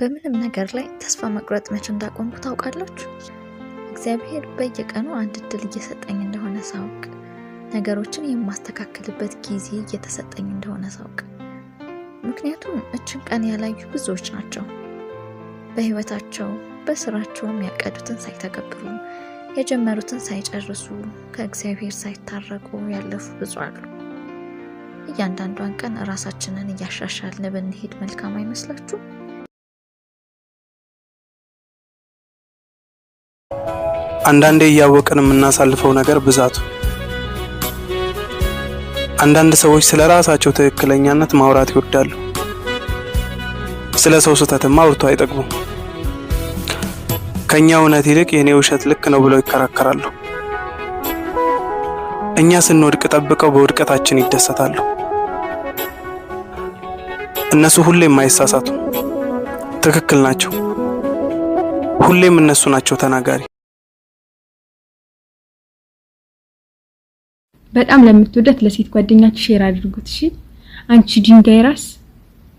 በምንም ነገር ላይ ተስፋ መቁረጥ መቼ እንዳቆምኩ ታውቃላችሁ? እግዚአብሔር በየቀኑ አንድ እድል እየሰጠኝ እንደሆነ ሳውቅ፣ ነገሮችን የማስተካከልበት ጊዜ እየተሰጠኝ እንደሆነ ሳውቅ። ምክንያቱም እችን ቀን ያላዩ ብዙዎች ናቸው። በህይወታቸው በስራቸውም ያቀዱትን ሳይተገብሩ የጀመሩትን ሳይጨርሱ ከእግዚአብሔር ሳይታረቁ ያለፉ ብዙ አሉ። እያንዳንዷን ቀን ራሳችንን እያሻሻልን ብንሄድ መልካም አይመስላችሁ? አንዳንዴ እያወቅን የምናሳልፈው ነገር ብዛቱ። አንዳንድ ሰዎች ስለ ራሳቸው ትክክለኛነት ማውራት ይወዳሉ። ስለ ሰው ስህተትማ አውርተው አይጠግቡም። ከኛ እውነት ይልቅ የኔ ውሸት ልክ ነው ብለው ይከራከራሉ። እኛ ስንወድቅ ጠብቀው በውድቀታችን ይደሰታሉ። እነሱ ሁሌም አይሳሳቱ፣ ትክክል ናቸው። ሁሌም እነሱ ናቸው ተናጋሪ። በጣም ለምትወዳት ለሴት ጓደኛችሁ ሼር አድርጉት። እሺ አንቺ ድንጋይ ራስ፣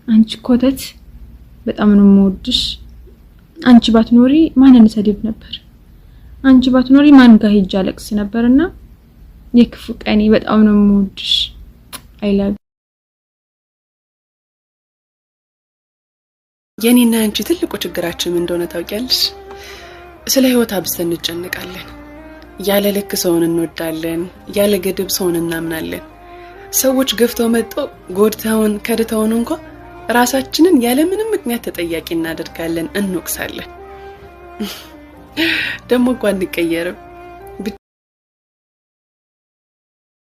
አንቺ ኮተት፣ በጣም ነው የምወድሽ። አንቺ ባትኖሪ ማንን ሰድብ ነበር? አንቺ ባትኖሪ ማን ጋር ሄጄ አለቅስ ነበርና የክፉ ቀኔ በጣም ነው የምወድሽ። አይ ላቭ የኔና አንቺ ትልቁ ችግራችን ምን እንደሆነ ታውቂያለሽ? ስለ ህይወት አብዝተን እንጨነቃለን። ያለ ልክ ሰውን እንወዳለን፣ ያለ ገደብ ሰውን እናምናለን። ሰዎች ገፍተው መጥተው ጎድተውን ከድተውን እንኳን ራሳችንን ያለ ምንም ምክንያት ተጠያቂ እናደርጋለን፣ እንወቅሳለን። ደግሞ እንኳን እንቀየርም